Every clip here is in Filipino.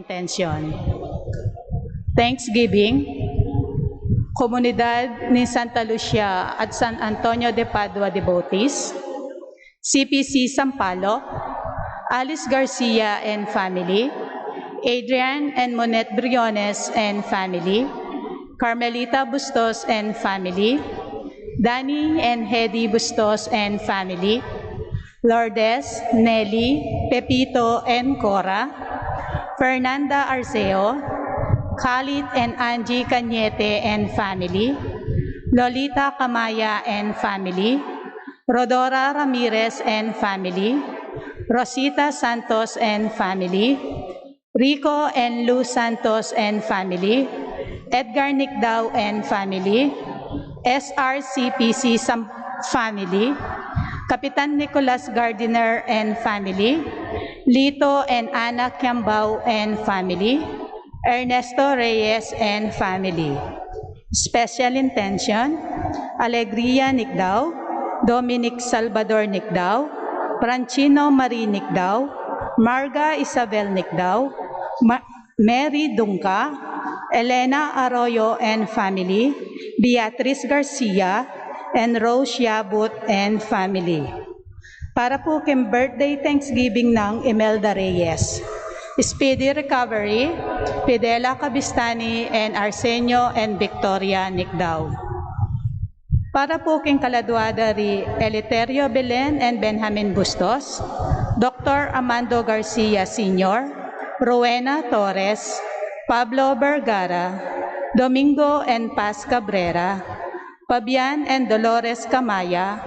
intention. Thanksgiving, Komunidad ni Santa Lucia at San Antonio de Padua devotees, CPC Sampaloc, Alice Garcia and family, Adrian and Monette Briones and family, Carmelita Bustos and family, Danny and Hedy Bustos and family, Lourdes, Nelly, Pepito and Cora, Fernanda Arceo, Khalid and Angie Cañete and family, Lolita Camaya and family, Rodora Ramirez and family, Rosita Santos and family, Rico and Lou Santos and family, Edgar Nicdao and family, SRCPC family, Kapitan Nicolas Gardiner and family, Lito and Ana Kiambao and family, Ernesto Reyes and family. Special intention, Alegria Nicdao, Dominic Salvador Nicdao, Franchino Marie Nicdao, Marga Isabel Nicdao, Mary Dungca, Elena Arroyo and family, Beatriz Garcia, and Rose Yabut and family. Para po kay birthday Thanksgiving ng Imelda Reyes. Speedy recovery, Fidela Cabistani and Arsenio and Victoria Nicdao. Para po kay Kaladuada ri Eleuterio Belen and Benjamin Bustos, Dr. Amando Garcia Sr., Rowena Torres, Pablo Vergara, Domingo and Paz Cabrera, Fabian and Dolores Camaya,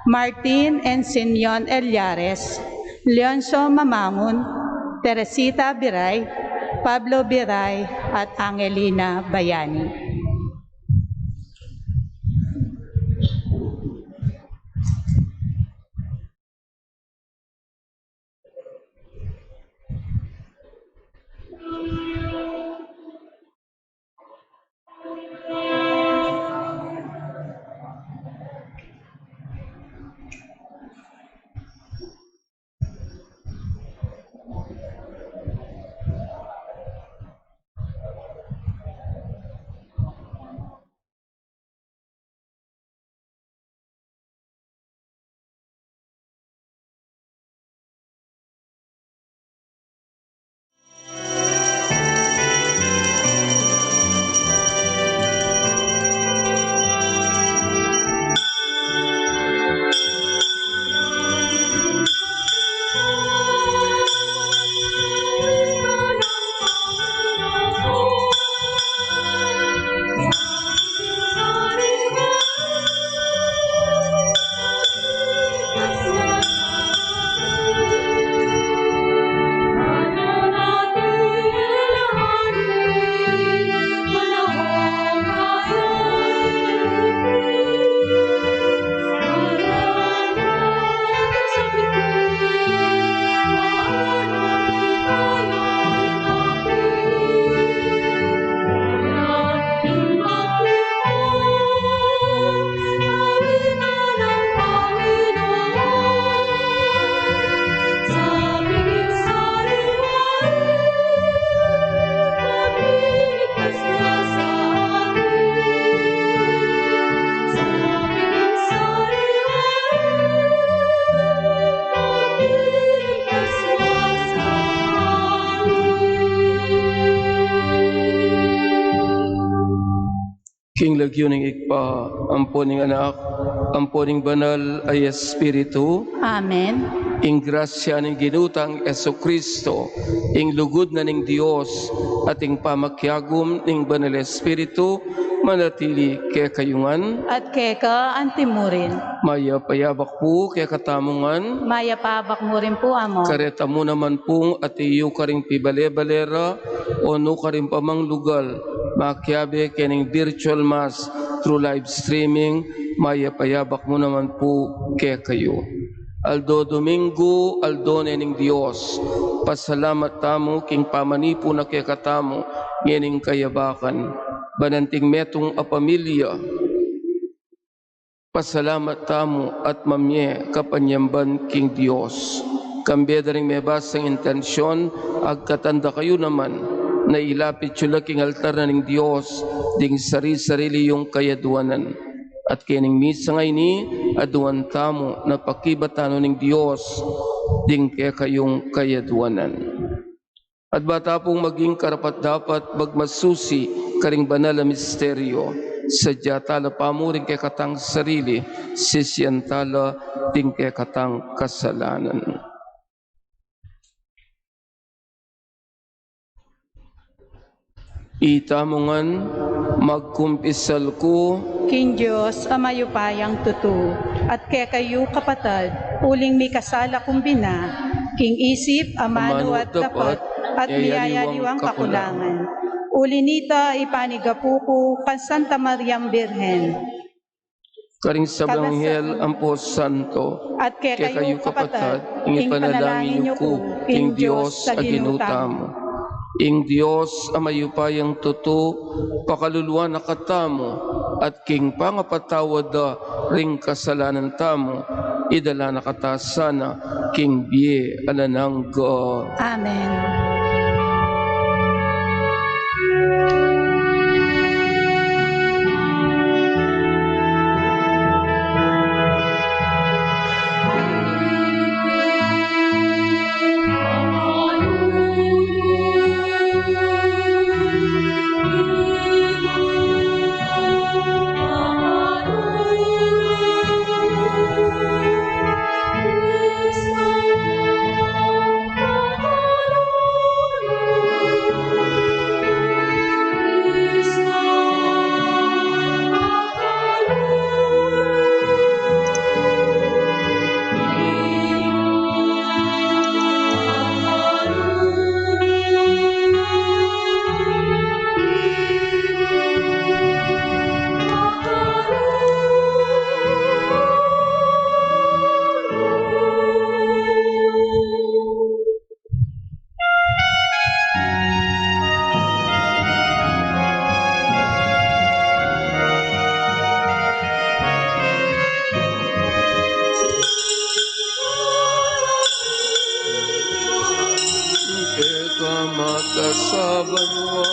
Martin and Simeon Eliares, Leoncio Mamangon, Teresita Biray, Pablo Biray, at Angelina Bayani. King lagyuning ikpa, amponing anak, amponing banal ay Espiritu, Amen. ing grasya ning ginutang Yesu Kristo, ing lugod na ning Dios, at ing pamakyagom ning banal Espiritu, manatili kaya kayungan, At keka antimurin, maya payabak po kaya katamungan, maya pabak mo rin po amo. kareta mo naman pong at iyo karing pibale-balera, o no karing pamanglugal, makiabe kening virtual mass through live streaming, maya payabak mo naman po kaya kayo. Aldo Domingo, aldo nening Dios, pasalamat tamo king pamanipo na kaya katamo, ngening kayabakan, bananting metong apamilya, pasalamat tamo at mamye kapanyamban king Dios. Kambeda ring may basang intensyon, agkatanda kayo naman, na ilapit yung laking altar na ng Diyos, ding sarili yung kayaduanan. At kining misa ngay ni, aduan tamo, na pakibatano ng Diyos, ding kaya kayong kayaduanan. At bata pong maging karapat dapat magmasusi karing banal na misteryo, sadya tala pamuring kay katang sarili, sisyan tala ding kay katang kasalanan. Itamongan, magkumpisal ko, King Diyos, amayupayang tutu, at kaya kayo kapatad, uling may kasala kumbina, King isip, amano at dapat, at miyayaliwang kakulangan. Ulinita ipanigapuko, kan Santa Mariam Birhen, karing sabanghel ampo santo, at kaya kayo kapatad, ing panalangin niyo ko, ing Diyos sa ginutamo. Ing Diyos amayupayang tutu, pakaluluwa na katamo, at king pangapatawad da ring kasalanan tamo, idala na katasana, king biye alananggo. Amen. Eka makasabanwa,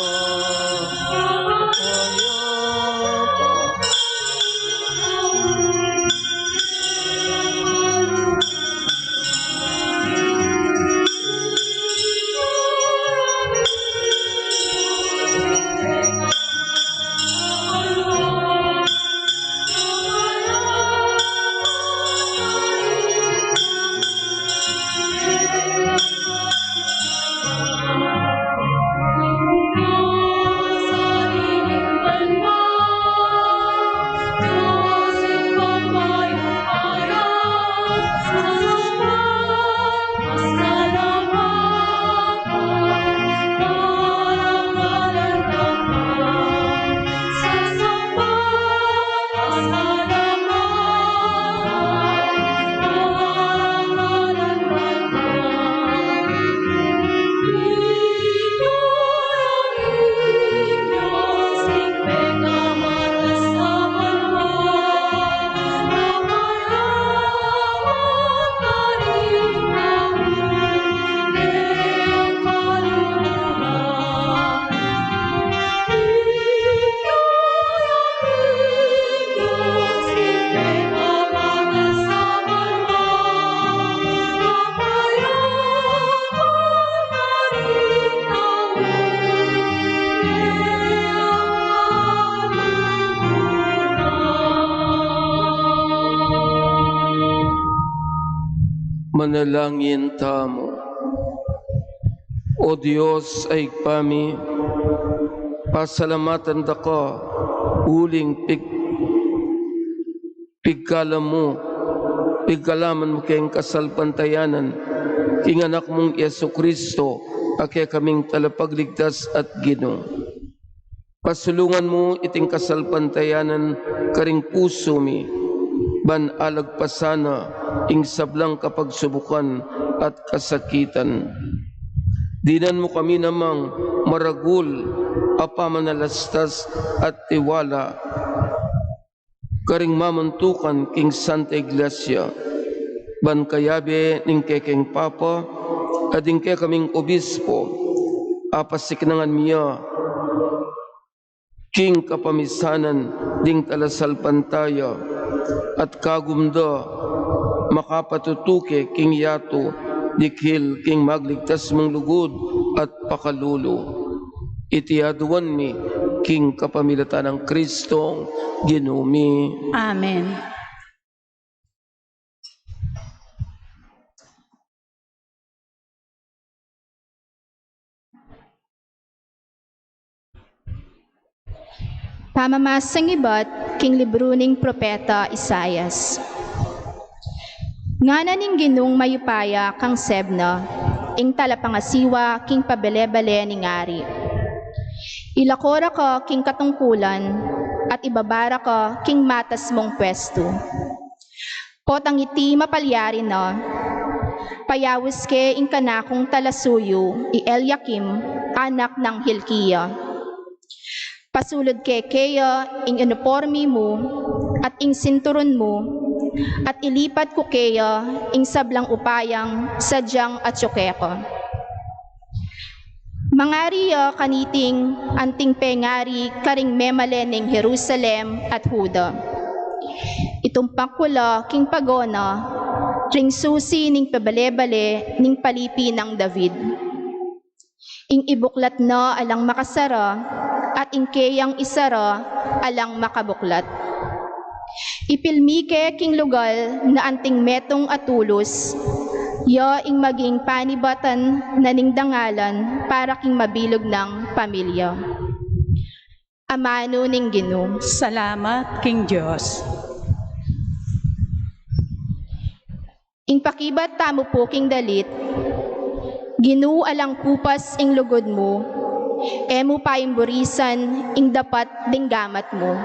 manalangin tamo. O Diyos ay kami, pasalamatan da ka, uling pigkalam mo, pigkalaman mo kayong kasalpantayanan, king anak mong Yesu Kristo, akya kaming talapagligtas at Ginoo. Pasulungan mo iting kasalpantayanan karing puso mi, ban alagpasana ing sablang kapagsubukan at kasakitan. Dinan mo kami namang maragul, apamanalastas at tiwala, karing mamantukan king Santa Iglesia, ban kayabe ning kekeng papa, ading ke kaming obispo, apasik nangan miya, king kapamisanan ding talasal pantaya, at kagumda makapatutuke king yato, dikhil king magligtas mong lugod at pakalulo. Itiaduan mi king kapamilatan ng Kristong ginumi. Amen. Pamamasang iba't king libro ning propeta Isayas. Ngana ning ginung mayupaya kang sebna, ing talapangasiwa king pabele-bale ning ari. Ilakora ka king katungkulan, at ibabara ka king matas mong pwesto. Potang iti mapalyari na, payawis ke ing kanakong talasuyo, i Eliakim, anak ng Hilkiya. Pasulod ke keya ing uniforme mo, at ing sinturon mo, at ilipat ko keya ing sablang upayang sadyang at syokeko. Mangariya kaniting anting pengari karing memale ning Jerusalem at Huda. Itumpak kula king pagona, ring susi ning pabale-bale ning palipi ng David. Ing ibuklat na alang makasara, at ing keyang isara alang makabuklat. Ipilmike king lugal na anting metong atulos, ya ing maging panibatan na ning dangalan para king mabilog ng pamilya. Amano ning Ginoo. Salamat, King Diyos. Ing pakibat tamo po king dalit, Ginoo alang kupas ing lugod mo, emo paing burisan ing dapat dinggamat mo.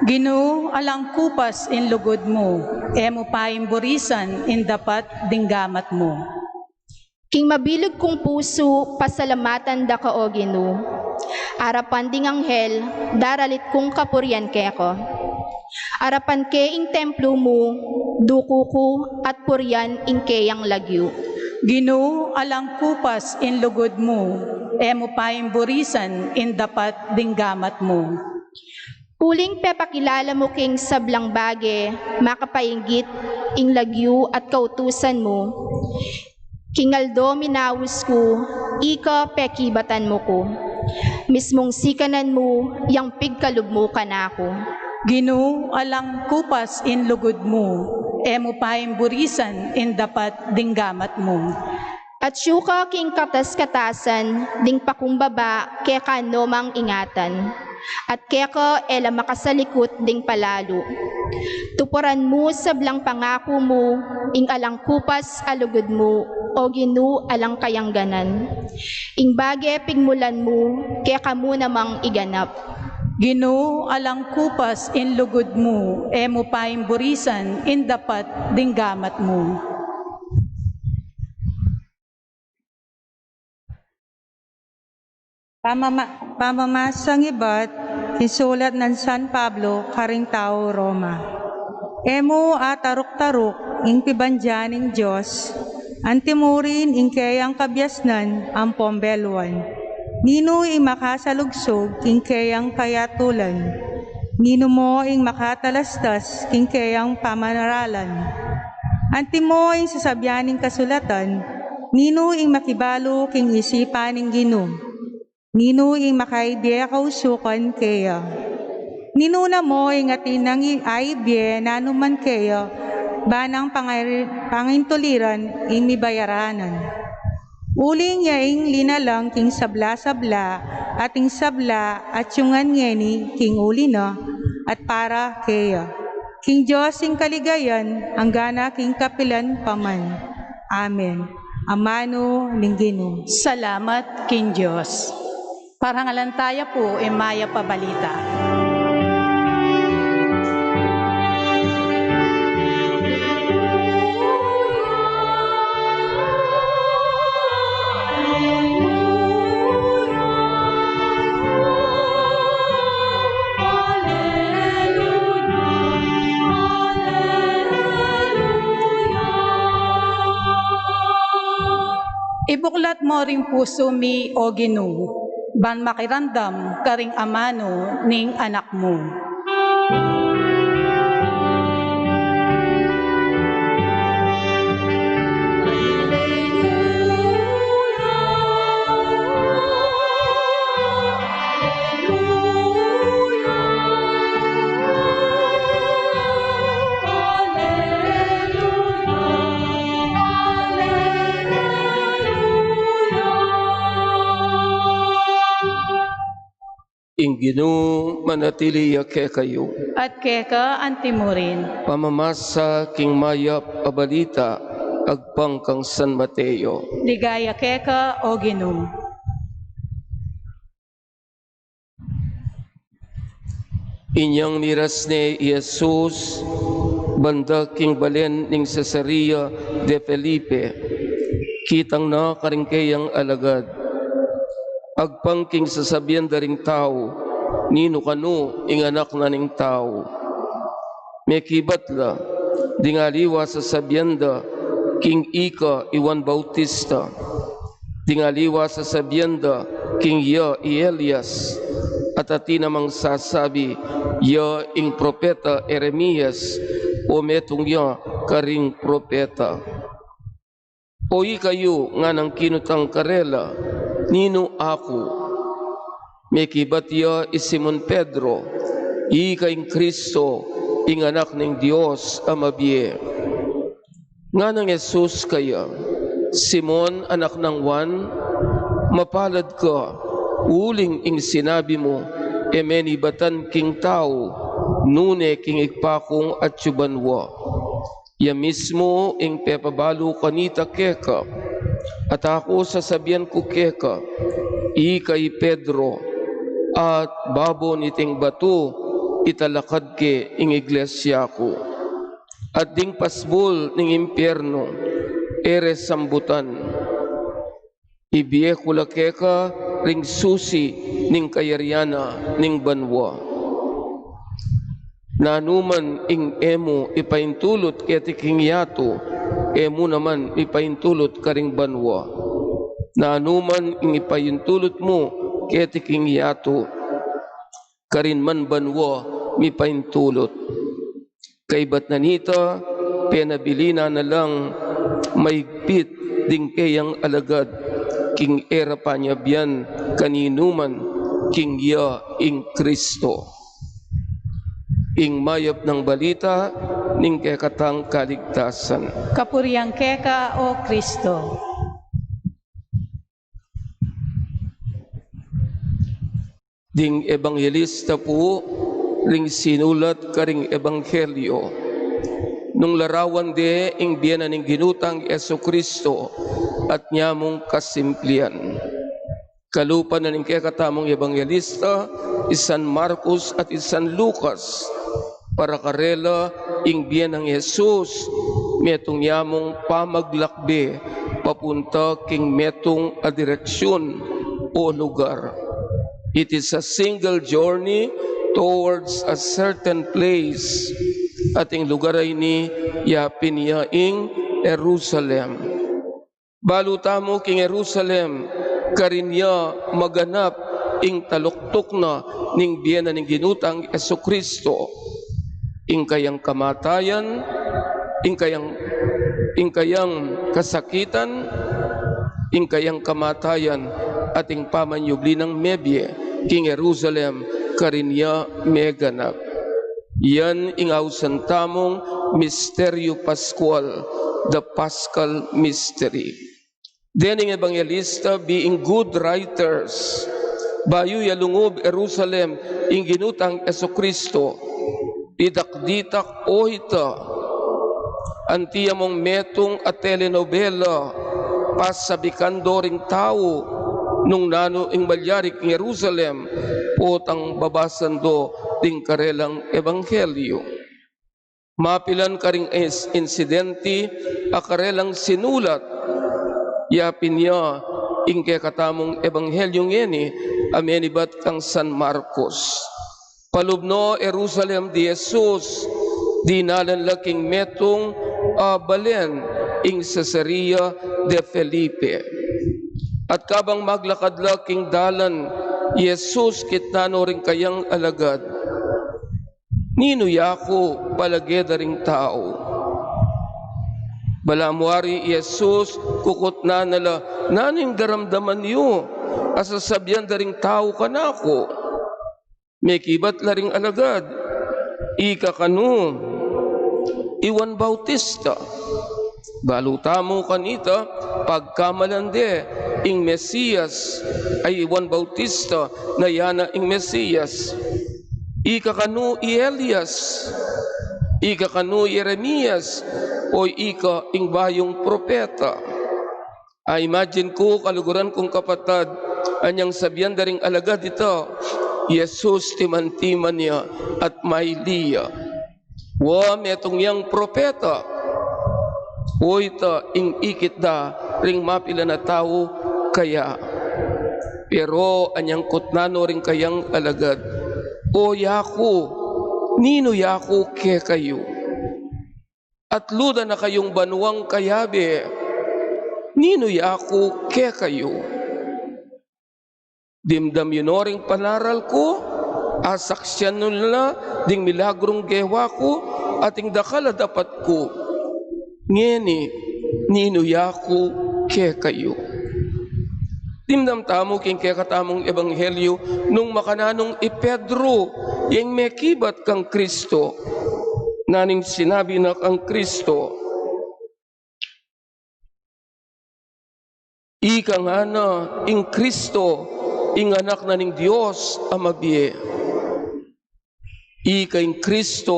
Ginoo alang kupas in lugod mo, emo paing burisan in dapat dinggamat mo. King mabilog kong puso, pasalamatan da ka o Ginoo. Arapan ding anghel, daralit kong kapuryan keko. Arapan ke ing templo mo, duko ko at puryan ing keyang lagyo. Ginoo alang kupas in lugod mo, emo paing burisan in dapat dinggamat mo. Puling pepakilala mo king sablang bage, makapainggit ing lagyo at kautusan mo. Kingaldo minawis ko, ika pekibatan mo ko. Mismong sikanan mo, yang pigkalub mo kanako. Ginoo alang kupas in lugod mo, emo paing burisan in dapat dinggamat mo. At syuka king katas-katasan, ding pakumbaba, keka nomang ingatan. At keka ela makasalikot ding palalo. Tupuran mo sablang pangako mo, ing alang kupas alugod mo, o Ginoo alang kayangganan. Ing bage pigmulan mo, keka mo namang iganap. Ginoo alang kupas in lugod mo, emo paing burisan in dapat dinggamat mo. Pamamasang iba't isulat ng San Pablo, karing tao Roma. Emo atarok-tarok ing pibandyaning Diyos, antimurin ing kayang kabyasnan ang pombelwan. Nino ing makasalugsog ing kayang kayatulan. Nino mo ing makatalastas ing kayang pamanaralan. Antimo ing sasabyaning kasulatan, nino ing makibalo king isipan ing Ginoo. Nino ing makaidea kausukan kaya. Nino na mo ing atinang aibye nanuman kaya, banang pangintuliran ing mibayaranan. Uling niya ing linalang king sabla-sabla, ating sabla at yungan ngeni king uli na, at para kaya. King Diyos ing kaligayan, anggana king kapilan paman. Amen. Amano ning Ginoo. Salamat, King Diyos. Parangalantaya po, Maya Pabalita. Iba't mo ring puso mi o Ginoo, ban makirandam karing amano ning anak mo. Ing Ginoo manatiliya ke kayo. At keka antimurin. Pamamasa king mayap a balita agpang kang San Mateo. Ligaya keka o Ginoo. Inyang miras ni Jesus banda king balen ning Cesarea de Felipe. Kitang na karingkayang alagad. Agpang king sasabihan daring tao, nino kanu ing anak na ning tao. May kibatla, dingaliwa sa sabienda king Ika Iwan Bautista. Dingaliwa sa sabienda king Ya Elias. At ati namang sasabi, ya ing propeta Eremias o metong ya karing propeta. O kayo nga nang kinutang karela, nino ako? May kibat ya Simon Pedro, ikaing Kristo, ing anak ng Diyos amabiye. Nga nang Jesus kaya, Simon anak ng Juan, mapalad ka, uling ing sinabi mo, emenibatan king tao, nune king ikpakong at yubanwa. Ya mismo ing pepabalo kanita keka, at ako sasabihan ko keka, ikay Pedro, at babon iting bato, italakad ke ing iglesia ko. At ding pasbol ning impyerno, ere sambutan. Ibiye kula keka, ring susi ning kayaryana ning banwa. Nanuman ing emo ipaintulot keti king yato, emo naman ipaintulot karing banwa. Nanuman ing ipaintulot mo keti king yato, karin man banwa mipaintulot. Kaibat nanita, penabilina na lang maigpit ding kayang alagad, king era panyabian kaninuman king ya ing Kristo. Ing mayap ng balita ning kekatang kaligtasan. Kapuriang keka o Kristo. Ding ebanghelista po ring sinulat karing ebanghelyo. Nung larawan de ing biyana ning ginutang Yesu Kristo at nyamong kasimplian. Kalupan na ning kekatamong ebanghelista, isan Marcos at isan Lucas, para karela ing biyan ng Jesus, metong nyamong pamaglakbe, papunta king metong a direksyon o lugar. It is a single journey towards a certain place. Ating lugar ay ni yapin niya ing Jerusalem. Balutamo king Jerusalem, karinya maganap ing taluktok na ning biyana ning ginutang Yesu Kristo. Ing kayang kamatayan, ing kayang kasakitan, ing kayang kamatayan, ating pamanyubli ng mebye, king Jerusalem, karinya meganap. Yan ingaw santamong misteryo Pascual, the Paschal Mystery. Then ing evangelista being good writers, bayu yalungob Jerusalem, ing ginutang Yesu Kristo, idakditak o ita, antiya mong metong at telenovela, pasabikando ring tao, nung nano ing balyarik ng Jerusalem, potang babasando ding karelang ebanghelyo. Mapilan karing insidente, akarelang sinulat, yapin niya, ing kekatamong ebanghelyo ngeni, amenibat kang San Marcos. Palubno Jerusalem di Jesus, dinalan laking metong balen ing Cesarea de Felipe. At kabang maglakadla king dalan, Jesus kitnano rin kayang alagad. Nino yako palageda ring tao. Balamuari Jesus kukot na nala, naning daramdaman niyo, asasabyan daring tao ka na ako. May kibat laring alagad, ika kanu, Iwan Bautista. Balutamo kanita, pagkamalande, ing Mesiyas ay Iwan Bautista na yana ing Mesiyas. Ika kanu Elias, ika kanu Jeremias, o ika ing bayong propeta. Imagine ko, kaluguran kong kapatad, anyang sabihan daring alagad ito, Jesus timan-timan niya at Mailiya. Wa metong yang propeta, o ita ing ikit da ring mapila na tao kaya. Pero anyang kutnano ring kayang alagad, o yaku, nino yaku ke kayo. At luda na kayong banuang kayabe, nino yaku ke kayo. Dimdam yunoring panaral ko, asaksyan nila, ding milagrong gewa ko, ating dakala dapat ko. Ngeni, nino yaku ke kayo. Dimdam tamo king kaya katamong ebanghelyo, nung makananong Pedro, yung may kibat kang Kristo, naning sinabi na kang Kristo, ika nga na, ing Kristo, ing anak na ning Diyos amabiye. Ika ing Kristo,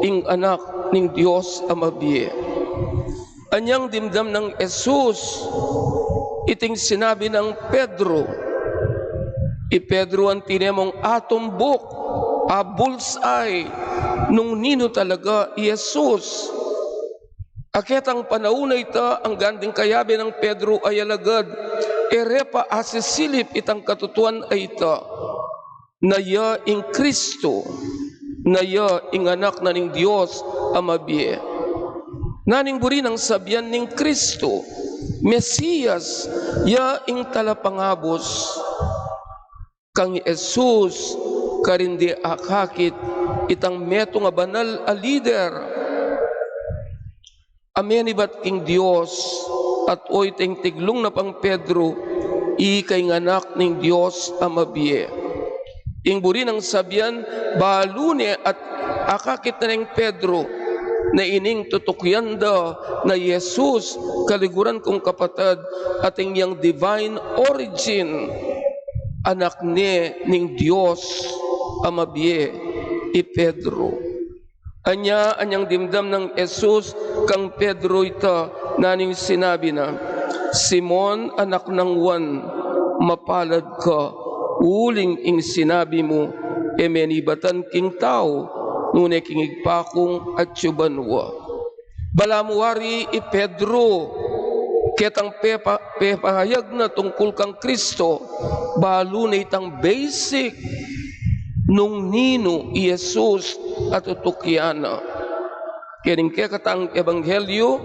ing anak ning Diyos amabiye. Anyang dimdam ng Jesus, iting sinabi ng Pedro, Pedro ang tinemong atumbok, bullseye, nung nino talaga Jesus. Aketang panauna ita, ang ganding kayabe ng Pedro ay alagad, erepa asisilip itang katutuan ay ita, na ya ing Kristo, na ya ing anak na ning Diyos amabiye. Naning buri ng sabihan ning Kristo, Mesiyas, ya ing talapangabos, kang Jesus, karindi akakit, itang meto nga banal a leader, amenibat king Diyos, at oy ting tiglong na pang Pedro, ikay nganak ning Diyos amabiye. Ing buri ng sabihan, balune at akakit na ning Pedro, na ining tutukyanda na Jesus, kaliguran kong kapatad, ating yang divine origin, anak ni ning Diyos amabiye, Pedro. Anyang dimdam ng Jesus kang Pedro ita, naning sinabi na, Simon, anak ng Juan, mapalad ka, uling ing sinabi mo, emenibatan king tao, nune king igpakong at yubanwa. Balamuari Pedro, ketang pepahayag na tungkol kang Kristo, balo na itang basic, nung nino Jesus at utukyana. Kining katang ebanghelyo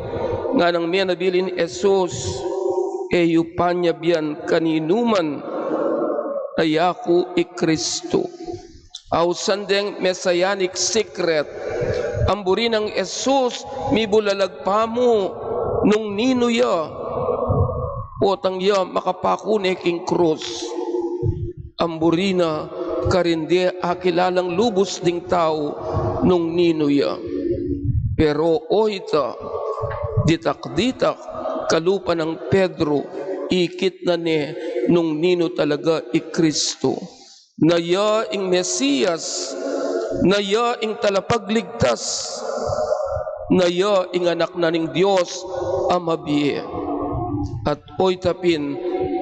nga nang may nabilin Jesus eyupanya biyan kaninuman ayako Kristo. Ausandeng messianic secret amburi ng Jesus mibulalag pa mo nung nino ya otang ya makapakune king krus. Amburi na karindi akilalang lubos ding tao nung nino ya. Pero oita, ditak-ditak, kalupa ng Pedro, ikit na ni nung nino talaga Kristo. Naya ing Mesiyas, naya ing talapagligtas, naya ing anak na ning Diyos amabiye. At oitapin,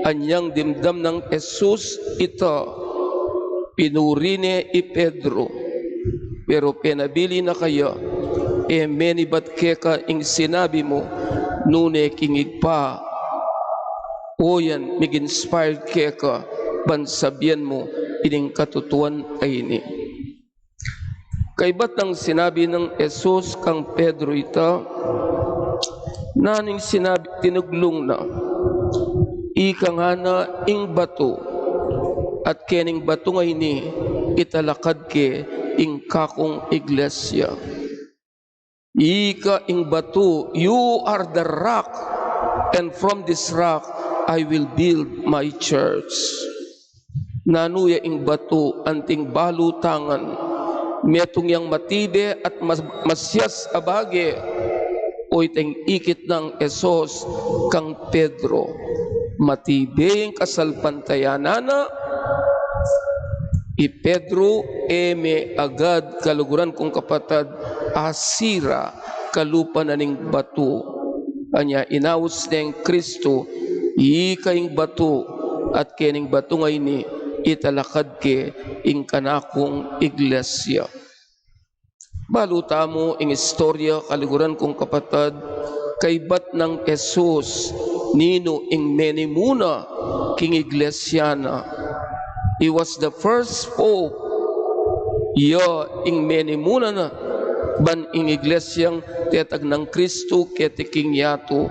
anyang dimdam ng Jesus ita, pinurine Pedro, pero pinabili na kaya, menibat keka ing sinabi mo, nune kingig pa, o yan, mig-inspired keka, bansabihan mo, ining katutuan ay ini. Kaibat ng sinabi ng Jesus kang Pedro ita, naning sinabi, tinuglong na, ika nga na ing bato, at kening bato ngay ni italakad ke ing kakong iglesia. Ika ing bato, you are the rock, and from this rock I will build my church. Nanuya ing bato anting balutangan, metong yang matibe at masyas abage, o iteng ikit ng Esos kang Pedro. Matibeng kasalpantayanana, i Pedro eme agad kaluguran kong kapatad asira kalupa na ning bato. Anya inaus ng Kristo, ikaing bato, at kening bato ngay ni italakad ke ing kanakong iglesia. Baluta mo ing istorya kaluguran kong kapatad, kay bat ng Jesus nino ing menimuna king iglesyana. He was the first pope. Ing menimuna na ban ing iglesyang tetag ng Kristo ketiking yato.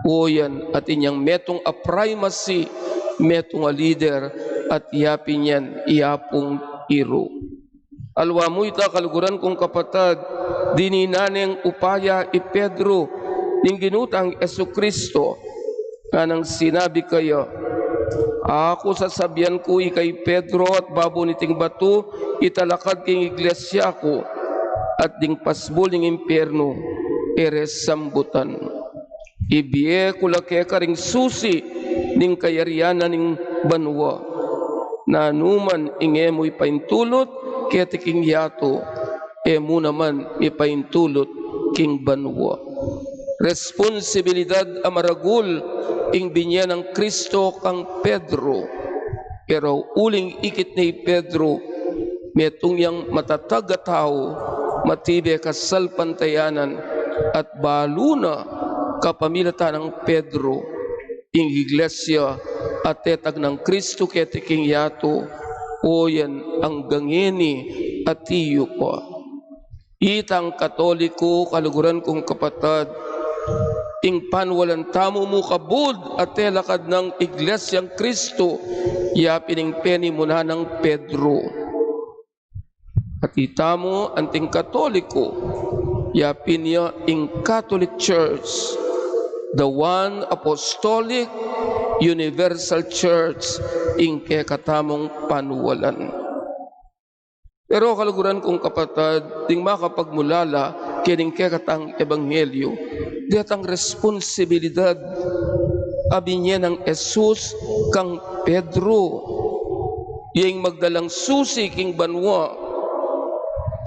Oyan at inyang metong a primacy, metong a leader, at yapin yan iapong iro. Alwa mo ita kaluguran kong kapatad, dininaneng upaya i Pedro, ning ginutang Yesu Kristo, kanang sinabi kayo, ako sasabihan ko ikay Pedro at babo niting bato, italakad king iglesia ko, at ding pasbol ng impyerno, eres sambutan. Ibiye kulake karing susi, ning kayarianan ning banwa, na anuman ingemoy paintulot, ketiking yato, emo naman ipaintulot king banwa. Responsibilidad amaragul ing binya ng Kristo kang Pedro. Pero uling ikit ni Pedro, metong yang matatag a tao, matibe kasalpantayanan, at baluna kapamilata ng Pedro, ing iglesia at tetag ng Kristo ketiking yato, o yan ang gangeni at iyo pa. Itang Katoliko kaluguran kong kapatad, ing panwalan tamo mo kabud at telakad ng iglesyang Kristo, yapining peni muna ng Pedro. At itamo anting Katoliko, yapin niya ing Catholic Church, the one apostolic universal church, ing kekatamong panwalan. Pero kaluguran kong kapatad, ding makapagmulala kining kekatang ebanghelyo, datang responsibilidad abinye ng Jesus kang Pedro, yung magdalang susi king banwa.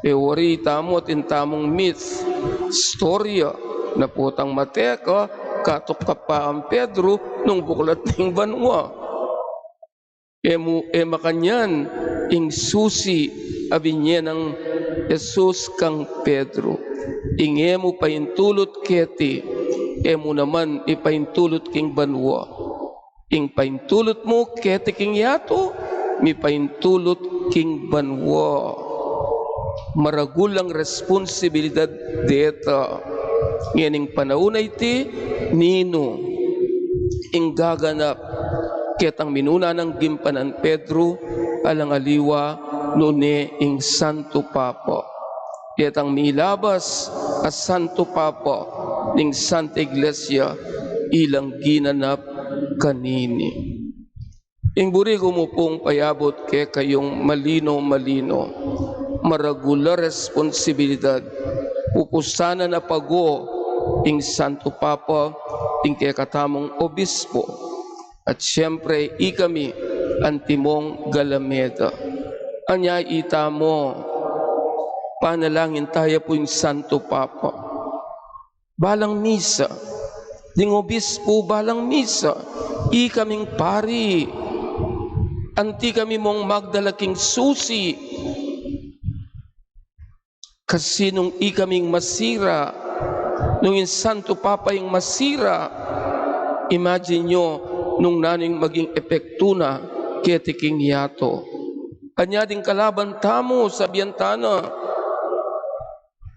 Wari tamo at intamong myth, storya, na putang mateka, katok ka pa ang Pedro nung buklat ng banwa. Makanyan, ing susi abinye ng Jesus kang Pedro. Inge mo paintulot keti, emo naman ipaintulot king banwa. Ing paintulot mo keti king yato, mi paintulot king banwa. Maragulang responsibilidad deta. Nganing panahon na iti, nino, ing gaganap, ketang minuna ng gimpanan Pedro, alang aliwa, nune ing Santo Papa. Ketang milabas as Santo Papa ning Santa Iglesia, ilang ginanap kanini. Ing burigo mo pong payabot ke kayong malino-malino, maragula responsibilidad, pupusana na pago ing Santo Papa, ing kekatamong obispo, at siyempre ikami antimong Galameda. Anya ita mo, panalangin tayo po yung Santo Papa. Balang misa, ding obispo balang misa, ikaming pari, anti kami mong magdalaking susi, kasi nung ikaming masira, nung yung Santo Papa yung masira, imagine nyo, nung naning maging epekto na ketiking yato. Kanya ding kalaban tamo sa biyantana.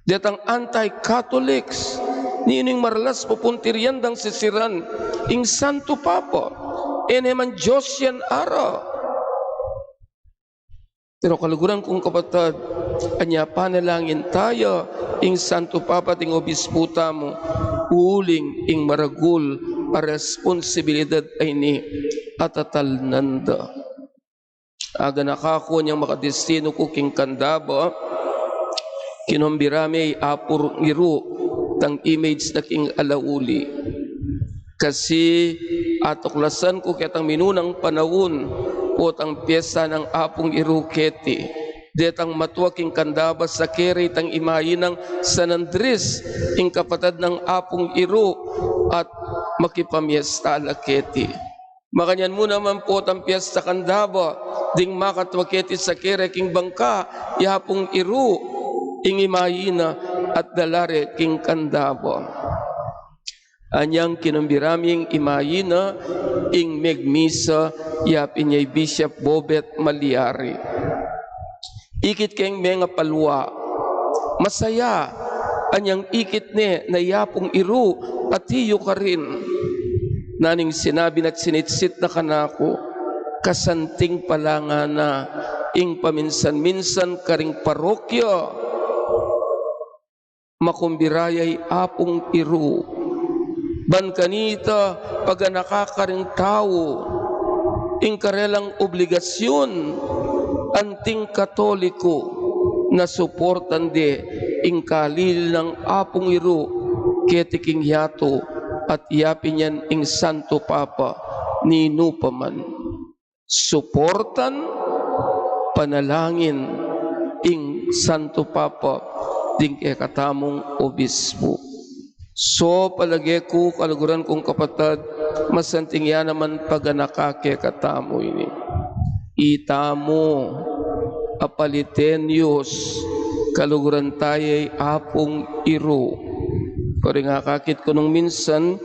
Datang anti-Catholics, nining maralas pupuntirian dang sisiran, ing Santo Papa. eneman Diyos yan ara. Pero kaluguran kong kapatid, anya panalangin tayo, ing Santo Papa ting Obispo mo, uling ing maragul a responsibilidad ay ni atatal nanda. Aga nakako niyang makadestino ko king kandaba, kinumbirami ay apur ngiru tang image na king alauli. Kasi atuklasan ko kitang minunang panahon o tang pyesa ng apong iruketi. Detang matuwaking kandaba sa kere tang imayin ng San Andres, ing kapatid ng apong iru at makipamiesta laketi. Makanyan mo naman po tang pyesta kandaba, ding makatwaketi sa kere king bangka, yapong iru, ing imayina at dalare king kandaba. Anyang kinumbiraming imayina, ing megmisa, yapin niya Bishop Bobet Maliari. Ikit keng mga palwa, masaya, anyang ikit ne na yapong iru, patiyo ka rin. Naning sinabi na't sinitsit na kanako, kasanting palanga na, ing paminsan-minsan karing parokya, makumbirayay apong iru. Ban kanita pag nakakaring tao, ing karelang obligasyon, anting Katoliko na suportan de ing kalil ng apong iru ketiking yato at yapin yan ing Santo Papa ni Nupaman. Suportan, panalangin ing Santo Papa ding katamong Obispo. So palagi ko kaluguran kong kapatid, masanting yan naman pag nakake katamo ini. Itamo, apalitenios, kaluguran taya'y apong iru. Pero nga kakit ko nung minsan,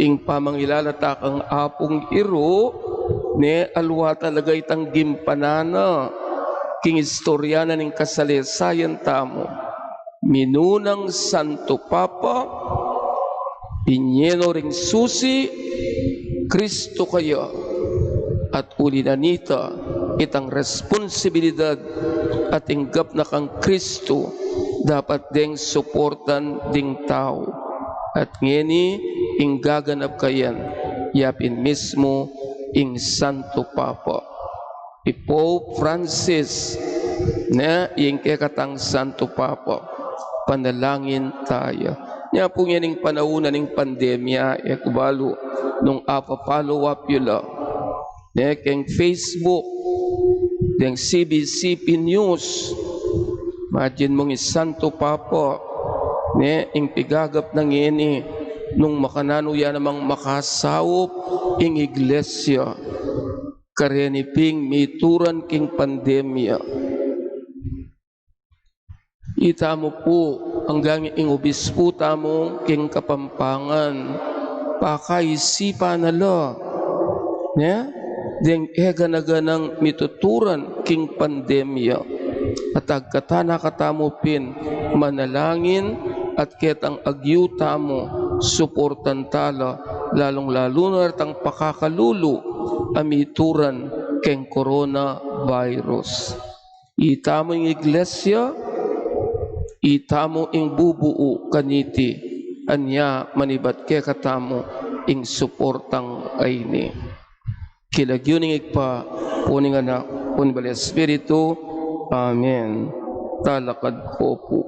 ing pamangilalatak ang apong iru, ne alwa talaga itang gimpanana, king istoryana ning kasalisayan tamo. Minunang Santo Papa, pinyeno ring susi, Kristo kaya, at ulinanita, itang responsibilidad at inggap na kang Kristo, dapat ding suportan ding tao. At ngeni, ing gaganap kayan, yapin mismo, ing Santo Papa. Pope Francis, na ing kekatang Santo Papa, panalangin tayo. Nya po yan ing panaunan ng pandemya, kubalo, nung follow up yula. Keng Facebook, deng CBCP News, imagine mong Santo Papa, ing pigagap ng ini, nung makanano yan namang makasawop, ing iglesia, kareniping mituran king pandemya. Ita mo po, hanggang ing Obispo tamo, king Kapampangan, pakaisipan na lo, deng eganaganang mituturan king pandemya at agkatana katamupin manalangin at ketang agyu tamo suportan tala lalong-lalo na tang pakakalulu amituran king coronavirus. Itamo ing iglesia, itamo ing bubuo kaniti, anya manibat ke katamo ing suportang ayni. Kilagyuning igpa, puning anak, puning bali Espiritu, Amen. Talakad ko po.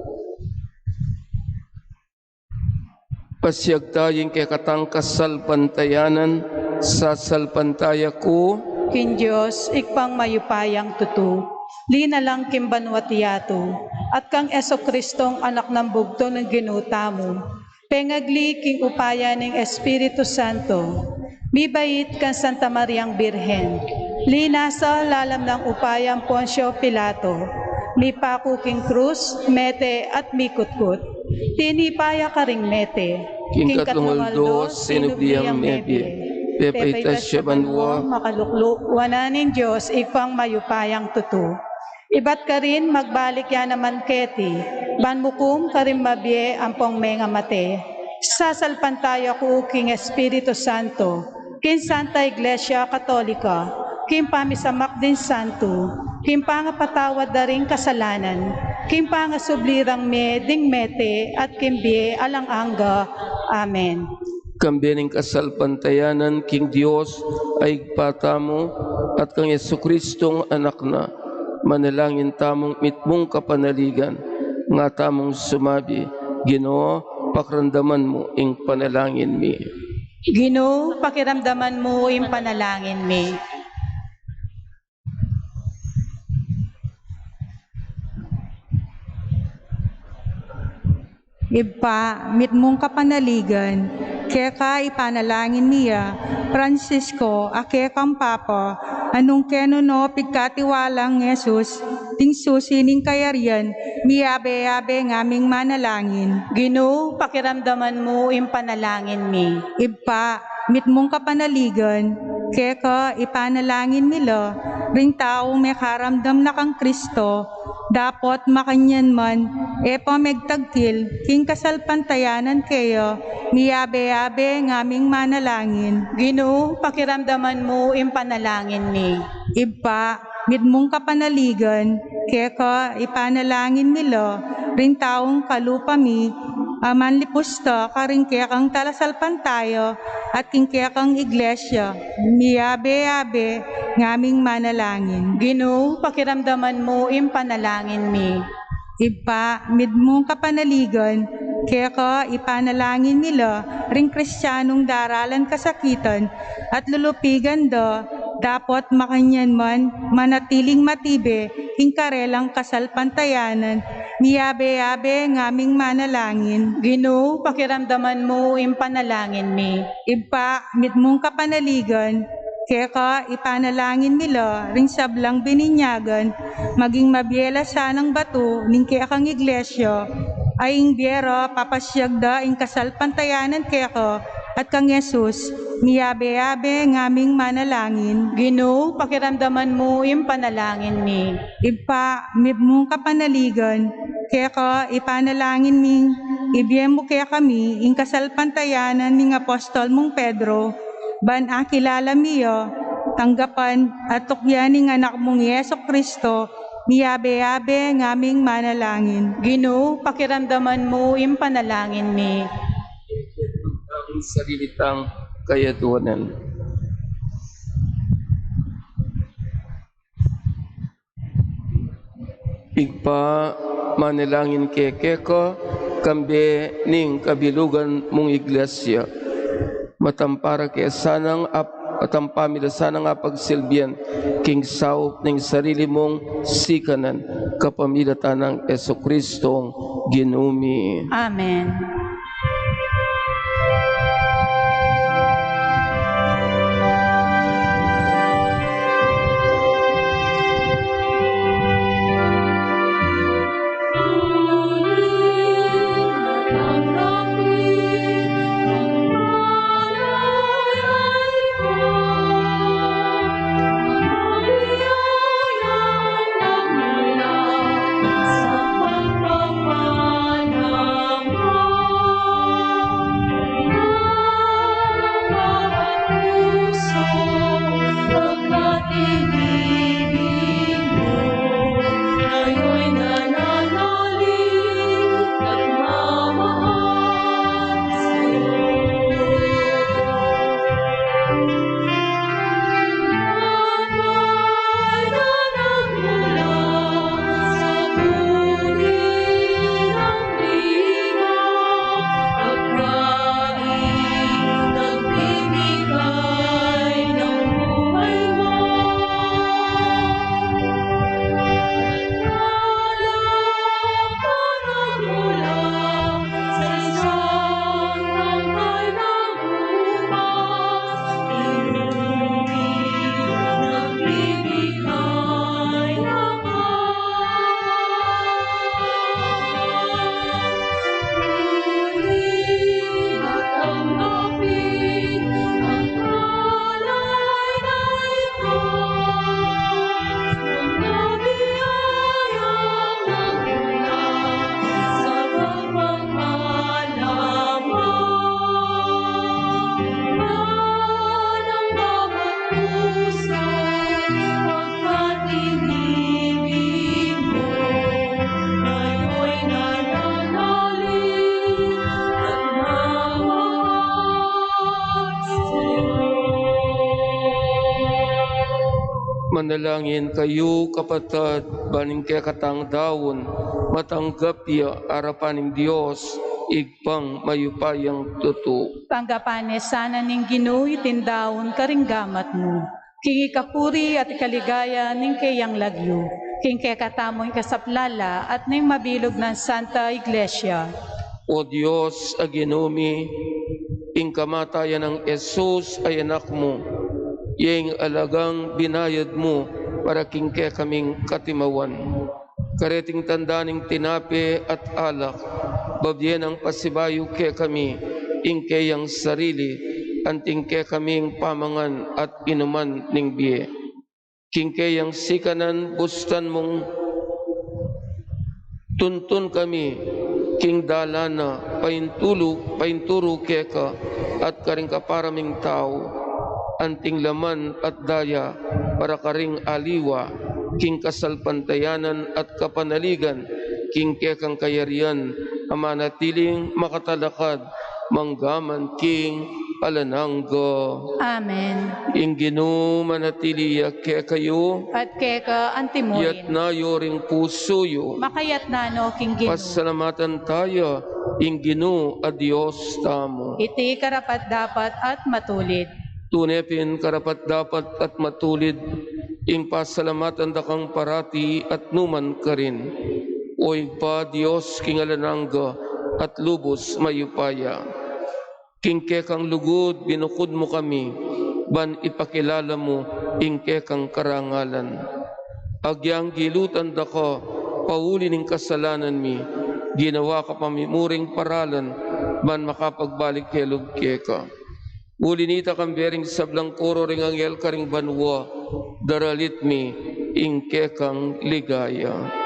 Pasyag tayong kekatang kasalpantayanan, sa salpantaya ko, Kin Diyos, ikpang mayupayang tutu, linalang kimbanwatiyato, at kang Esokristong anak ng bugto ng ginuta mo, pengagli king upaya ng Espiritu Santo, mibait kang Santa Mariang Birhen, linasa lalam ng upayang Poncio Pilato, mipaku king krus, mete at mikutkut, tinipaya ka ring mete, king katlungoldo, sinubiyang mebye, pepaitas siya banwa, makalukluk, wananin Diyos, ikpang mayupayang tutu. Ibat ka rin, magbalik yan naman keti, banmukum ka rin mabye ampong menga mate, sasalpantaya ko king Espiritu Santo, kin Santa Iglesia Katolika, kin pamisamak din santo, kin pangapatawad da rin kasalanan, kin pangasublirang me ding mete at kin biye alang angga. Amen. Kambining kasalpantayanan king Dios ay patamo at kang Yesukristong anak na manalangin tamong mitmong kapanaligan nga tamong sumabi, Ginoo, pakramdaman mo ing panalangin mi. Ginoo, pakiramdaman mo yung panalangin mi. Ipa, mitmong kapanaligan, kaya ka ipanalangin niya, Francisco, ake kang Papa, anong keno no pigkatiwalang Jesus, ting susining kayarian, miyabe-yabe ngaming manalangin. Ginoo, pakiramdaman mo yung panalangin mi. Ipa, mitmong kapanaligan, kaya ka ipanalangin nila, ring taong may karamdam na kang Kristo, dapat makanyan man, megtagtil, king kasalpantayanan kayo, miyabe-yabe ngaming manalangin. Ginoo, pakiramdaman mo yung panalangin mi. Ipa, mitmong kapanaligan, kaya ka ipanalangin nila, ring taong kalupami, aman lipusta karing kaya kang talasalpan tayo, at king kaya kang iglesia, miyabe-yabe ngaming manalangin. Ginoo, pakiramdaman mo yung panalangin mi. Ipa, mitmong kapanaligan, kaya ka ipanalangin nila, ring kristyanong daralan kasakitan, at lulupigan do, dapat makanyan man, manatiling matibe, hingkarelang kasalpantayanan, miyabe-yabe ngaming manalangin. Ginoo, pakiramdaman mo yung panalangin mi. Ipa, mitmong kapanaligan, kaya ka ipanalangin nila, ring sablang bininyagan, maging mabiela sanang bato, ning kaya kang iglesia, ay ing biyero papasyagda ing kasalpantayanan kaya ka, at kang Jesus, miyabe-yabe ngaming manalangin. Ginoo, pakiramdaman mo yung panalangin mi. Ipa, mitmong kapanaligan, kaya ka ipanalangin ming, ibiyem mo kaya kami, ing kasalpantayanan ning apostol mong Pedro, ban akilala miyo, tanggapan at tukyan ning anak mong Yeso Kristo, miyabe-yabe ngaming manalangin. Ginoo, pakiramdaman mo yung panalangin mi. Ang salilitang kayatuanan. Igpa manalangin kekeko, kambe ning kabilugan mong iglesia. Matampara kaya sanang matampamila sanang pagsilbihan king saup ning sarili mong sikanan kapamilatan ng Jesukristong ginumi. Amen. Manalangin kayo kapatid, baning kaya katang daon, matanggap ya arapaning Diyos, igpang mayupayang tuto. Tanggapan sana ning Ginoo itindawon karinggamat mo. King ikapuri at ikaligaya ning kayang lagyo. King kaya katamoy kasaplala at ning mabilog ng Santa Iglesia. O Diyos, aginumi, ing kamatayan ng Jesus ay anak mo, yang alagang binayad mo para kingke kaming katimawan. Kareting tandaning tinape at alak, babyen ang pasibayo ke kami, ingke yang sarili, anting ke kaming pamangan at inuman ning biye. Kingke yang sikanan bustan mong tuntun kami, king dalana, painturo keka, at karing kaparaming tao, anting laman at daya, para karing aliwa, king kasalpantayanan at kapanaligan, king kekang kayarian, amanatiling makatalakad, manggaman king alananggo. Amen. Ing Ginoo manatili ke kayo, At keka antimoy. yat na yoring pusoyo, Makayat na no King Ginoo. pasalamatan tayo, ing Ginoo a Diyos tamo. Iti karapat dapat at matulid. Tunepin karapat dapat at matulid, ing pasalamatan dakang parati at numan ka rin. Oy pa Diyos kingalanangga at lubos mayupaya. King kekang lugod binukod mo kami, ban ipakilala mo ing kekang karangalan. Agyang gilutan dako, pauli ning kasalanan mi, ginawa ka pamimuring paralan, ban makapagbalik kelog keka. Ulinita kang bering sablang koro ring anghel karing banwa, daralit mi ing kekang ligaya.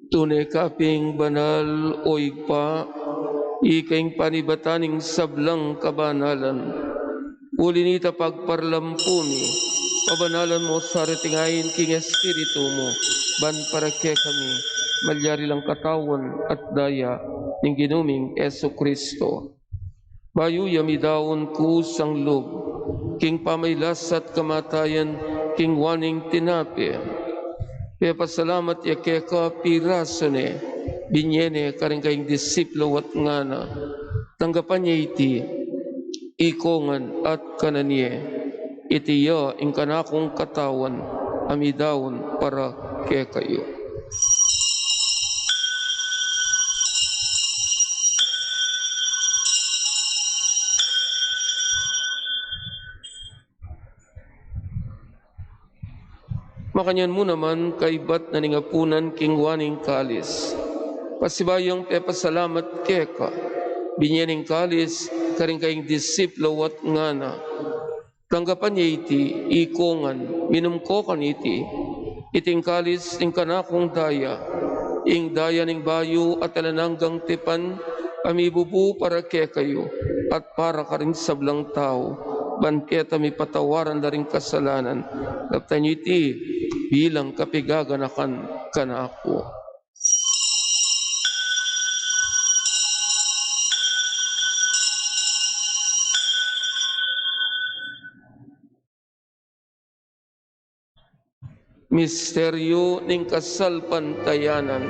Tunay kaping banal o igpa, ikaing panibataning sablang kabanalan. Ulinita pagparlampuni, pabanalan mo sa retingayin king espiritu mo, ban para ke kami, malyari lang katawan at daya, ng ginuming Eso Kristo. Bayu yamidaon ku sang lub, king pamaylas at kamatayan, king waning tinapi. Kaya pasalamat ya keka pirasone, binyene karing kaing disiplo at ngana, tanggapan niya iti, ikongan at kananie, iti ya ing kanakong katawan, amidawon para kekayo. Makanyan mo naman kaibat na ningapunan king waning kalis. Pasibayang pepasalamat keka, binyaning kalis, karing kaing disiplo at ngana. Tanggapan niya iti, ikongan, minumkokan iti, iting kalis ing kanakong daya, ing daya ning bayo at alananggang tipan, amibubu para kaya kayo at para ka rin sa blang tao. Banket mi patawaran na rin kasalanan. Naptan niyo iti bilang kapigaganakan ka na ako. Misteryo ning kasalpantayanan.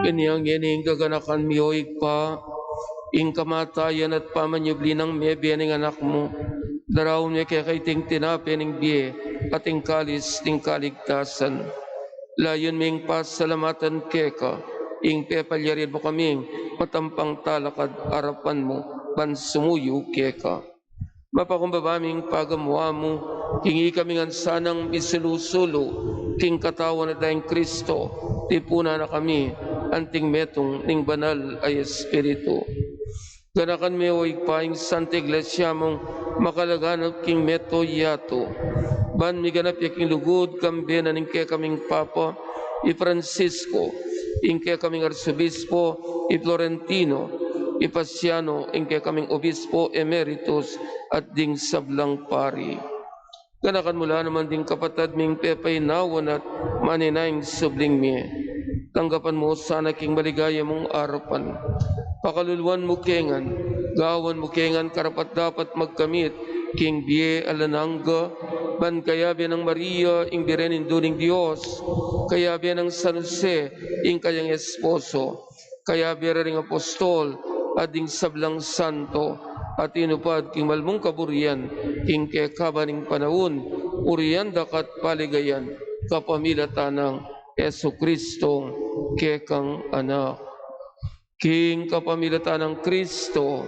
Kanyang yaning gaganakan miyoig pa, ing kamatayan at pamanyubli ng mebe ng anak mo, daraw niya kaya kay ting tinape ng biye at ting kalis ting kaligtasan. Layon ming pasalamatan keka, ing pepalyarin mo kaming matampang talakad arapan mo, pansumuyo keka. Mapakumbabaming pagamuha mo, hingi kaming ansanang isinusulo, king katawan na tayong Kristo, tipuna na kami, anting metong ning banal ay Espiritu. Ganakan me o igpaing Santa Iglesia mong makalaganap king meto yato. Ban mi ganap yaking lugod kambena ning kaya kaming Papa, i Francisco, ing kaya kaming Arsobispo, i Florentino, i Pasiano, ing kaya kaming Obispo Emeritus at ding sablang pari. Ganakan mula naman ding kapatad ming pepay nawan at maninayang subling mi. Tanggapan mo sana king maligaya mong arapan. Pakaluluan mo kengan, gawan mo kengan karapat dapat magkamit, king biye alanangga, ban kaya biya ng Maria, ing birenin duning Diyos, kaya biya ng San Jose, ing kayang esposo, kaya biya ring apostol, ading sablang santo, at inupad king malmong kaburian, king kekabaning panahon, urian dakat paligayan, kapamilatan ng Yesu Kristo, kekang anak. King kapamilatan ng Kristo,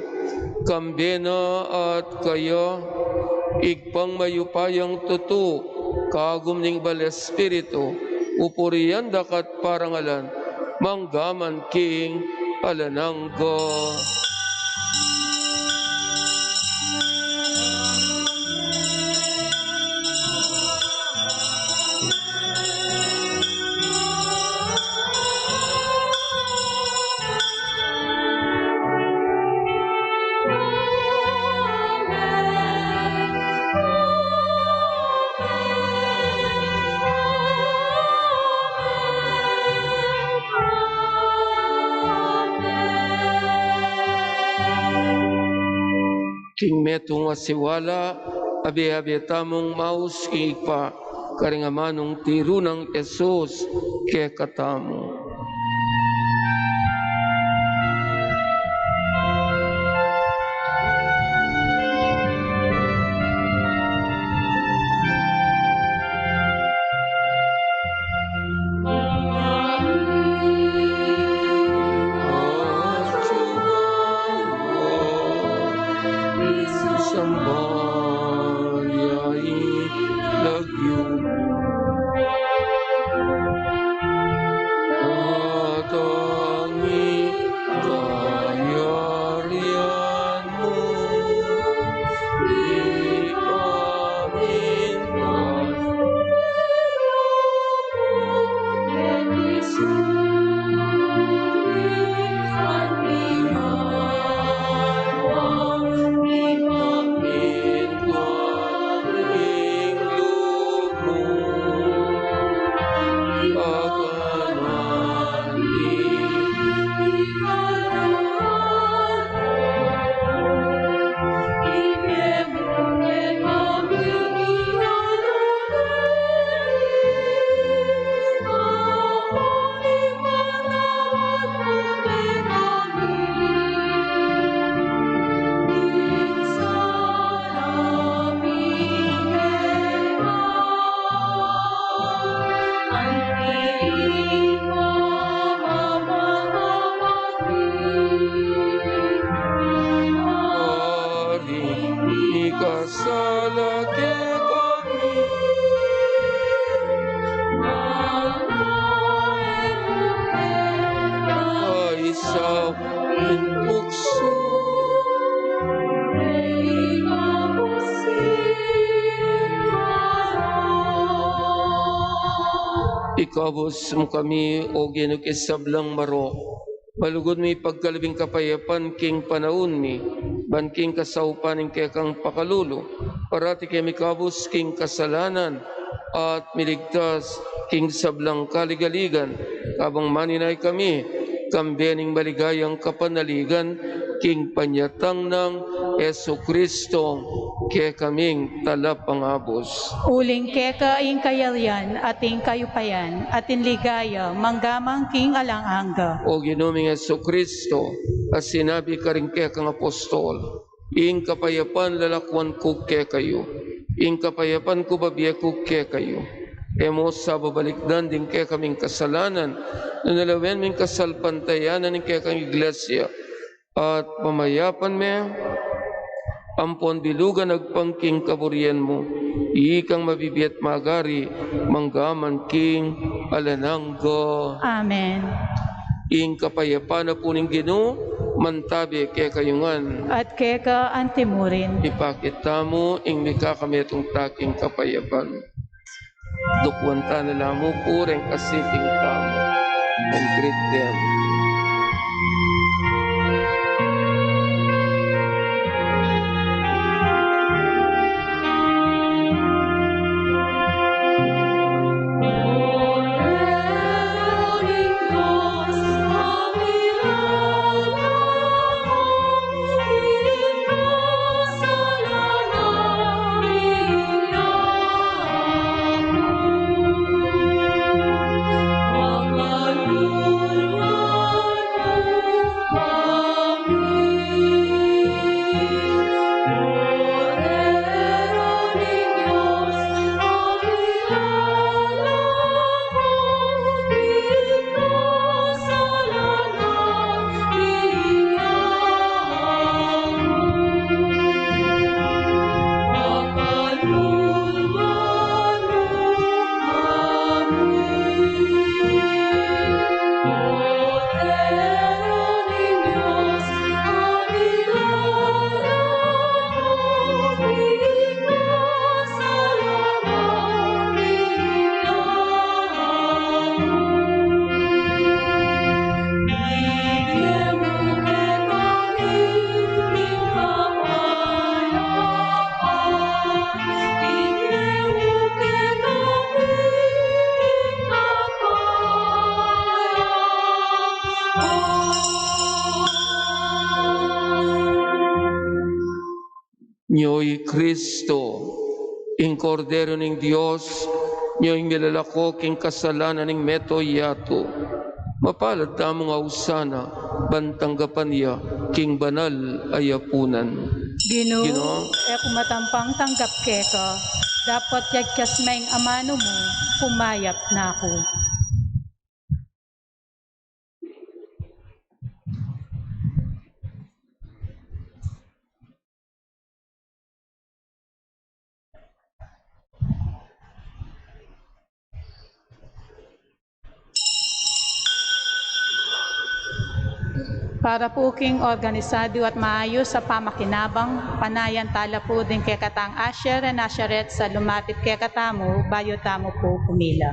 kambena at kaya, igpang mayupayang tutu, kagum ning bal Espiritu, upurian dakat parangalan, manggaman king alanangga. King metong asiwala, abi-abi tamong maus king ipa, karingamanong tiro ng Esus, ke katamo. Ikabos mo kami o ginukisablang maro. Malugod mi pagkalabing kapayapan king panahon mi. Ban king kasaupaning kaya kang pakalulo. Parati kami kabos king kasalanan at miligtas king sablang kaligaligan. Kabang maninay kami, kambening maligayang kapanaligan, king panyatang ng Yesu Kristo, kaya kaming talapangabos. Uling keka ing kayalyan ating kayupayan, ating ligaya, manggamang king alanganga. O ginuming Yesu Kristo, as sinabi ka rin kaya kang apostol, ing kapayapan lalakwan ko kaya kayo, ing kapayapan ko babiya ko kaya kayo. Emo sa babalikdan din kaya kaming kasalanan, na nalawen ming kasalpantayanan ng kaya kang iglesia, at pamayapan me, ampon bilugan nagpangking kaburian mo, ikang mabibiyat magari, manggaman king alananggo. Amen. Ing kapayapaan na po ning Ginoo, mantabi kaya kayungan. At keka antimurin. Ipakita mo ing mika kami itong taking kapayapaan. Dukwanta na lang mo pureng kasiping tamo. And greet them. Nyo'y Kristo, ing Kordero ng Diyos, nyo'y milalako king kasalanan ng meto yato. Mapalad tamo nga usana, bantanggapan niya, king banal ayapunan. Ginoo, e kumatampang tanggap keka, dapat yagkas maing amano mo, pumayap na ako. Para po king organisado at maayos sa pamakinabang, panayan tala po din kay katang Asher and Asheret sa lumapit kay katamo, bayo tamo po pumila.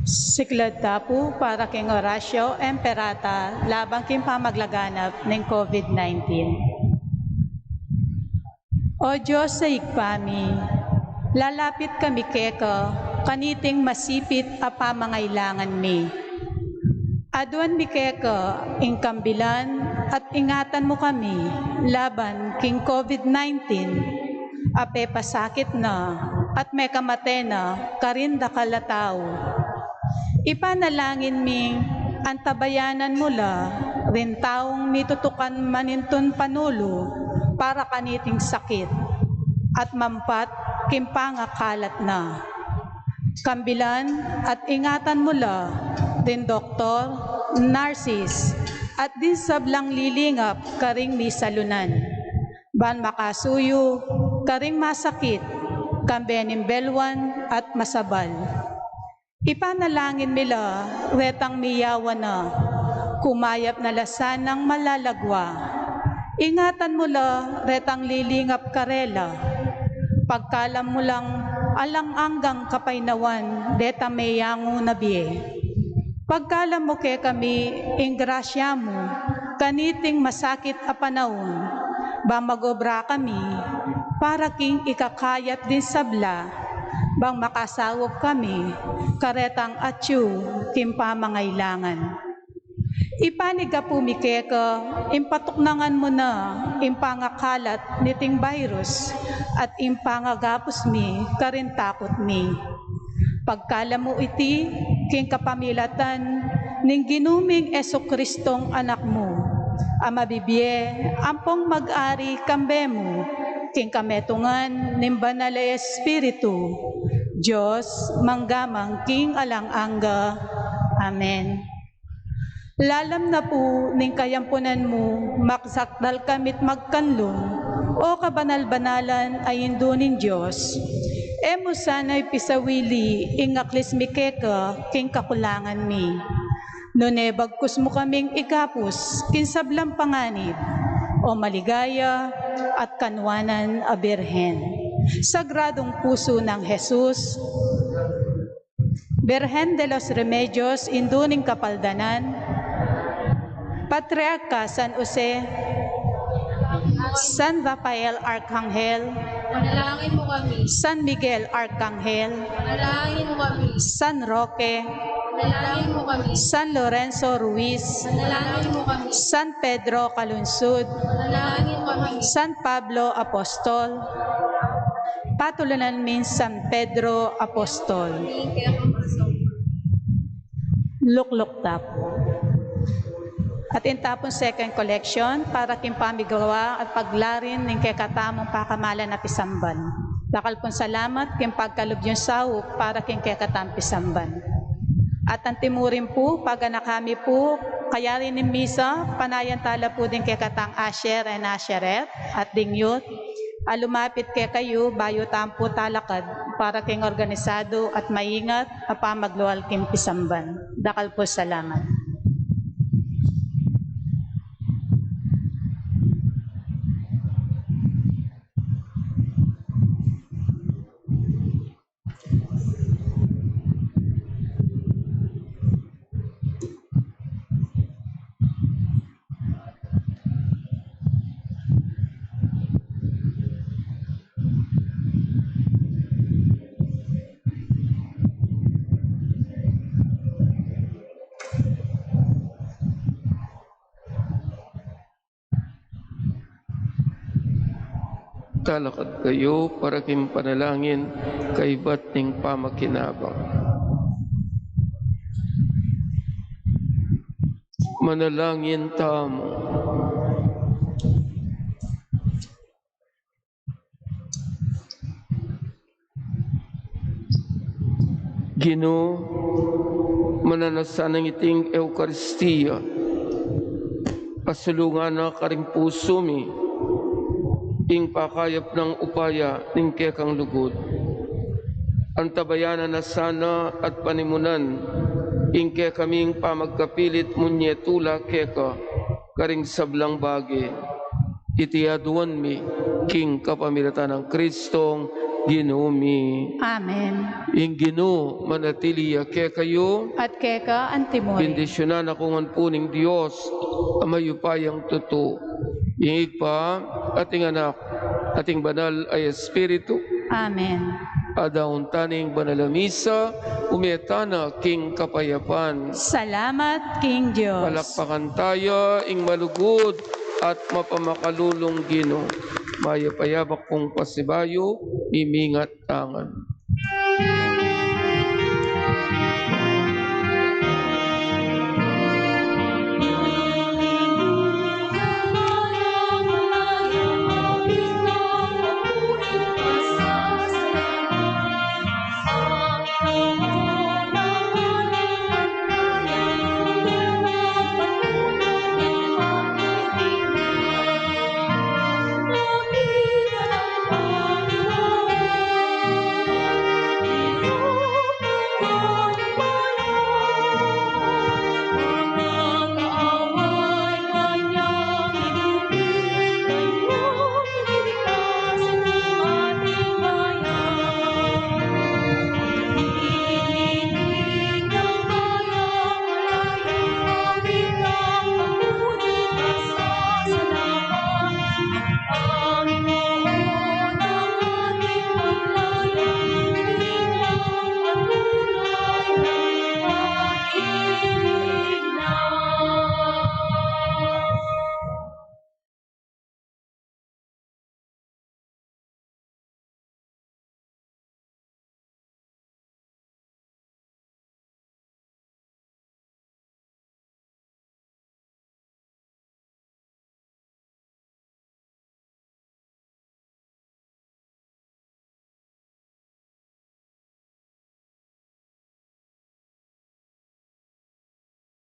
Siklad tapu para king Horacio Emperata labang king pamaglaganap ng COVID-19. O Diyos sa ikpami, lalapit kami keka, kaniting masipit a pamangailangan mi. Aduan mi keka, ingkambilan at ingatan mo kami laban king COVID-19, ape pasakit na at may kamate na karinda kalataw. Ipanalangin mi antabayanan mula rin taong mitutukan manintun panulo para kaniting sakit at mampat kimpangakalat na. Kambilan at ingatan mula din doktor, nurses, at din sablang lilingap karing misalunan. Ban makasuyo, karing masakit, kambening belwan at masabal. Ipanalangin nila, retang miyawa na, kumayap na lasan ng malalagwa. Ingatan mo la, retang lilingap karela, pagkalam mo lang alang-anggang kapainawan, deta mayango na biye. Pagkalam mo ke kami, ingrasya mo, kaniting masakit a panahon, ba magobra kami, para king ikakayat din sabla, bang makasawop kami, karetang atyu, kimpamangailangan. Ipaniga pumikeka, impatuknangan mo na, impangakalat niting virus, at impangagapos mi, karintakot mi. Pagkala mo iti, king kapamilatan, ning ginuming Esokristong anak mo, amabibye, ampong mag-ari kambe mo, king kametungan, ning banal na Espiritu, Diyos, manggamang king alang-angga. Amen. Lalam na po ning kayampunan mo, maksakdal kamit magkanlong, o kabanal-banalan ay indunin Diyos. Emo sana'y pisawili, ingaklis mi keka, king kakulangan mi. Nune bagkus mo kaming ikapos, kinsablang panganib, o maligaya at kanwanan a Birhen. Sagradong puso ng Jesus, Birhen de los Remedios, induning kapaldanan, Patriarca San Jose, San Rafael Arcangel, Panalangin mo kami. San Miguel Arcangel, Panalangin mo kami. San Roque, Panalangin mo kami. San Lorenzo Ruiz, Panalangin mo kami. San Pedro Calunsud, Panalangin mo kami. San Pablo Apostol, patulanan min San Pedro Apostol. Lukluk tapo. At intapon second collection para king pamigawa at paglarin ng kekatamong pakamalan na pisamban. Dakal pong salamat king pagkalubyon sawo para king kekatam pisamban. At ang timurin po, paganakami po, kaya rin ng misa, panayan tala po din kekatang Asher and Asheret at dingyot. Alumapit kay kayo, bayo tampo talakad para king organisado at maingat apamagluwal king pisamban. Dakal po salamat. Talakad kayo para king panalangin kay ba't ning pamakinabang. Manalangin tamo. Ginoo, mananasan ng iting Eukaristiya, pasulungan na karing puso mi, ing pakayap ng upaya ning kekang lugod. Antabayanan na sana at panimunan, ing kekaming pamagkapilit munyetula keka, karing sablang bagi. Itiaduan mi, king kapamilatan ng Kristong Ginumi. Amen. Ing Ginoo manatili ke kayo. At keka antimore. Bendisyonan ako ng puning Diyos, amayupayang tuto. Ingig pa, ating anak, ating banal ay Espiritu, Amen. adaon taning banalamisa, umetana king kapayapan. Salamat, King Diyos. Palakpakan tayo, ing malugod at mapamakalulong Ginoo. Mayapayabak kong pasibayo, imingat tangan.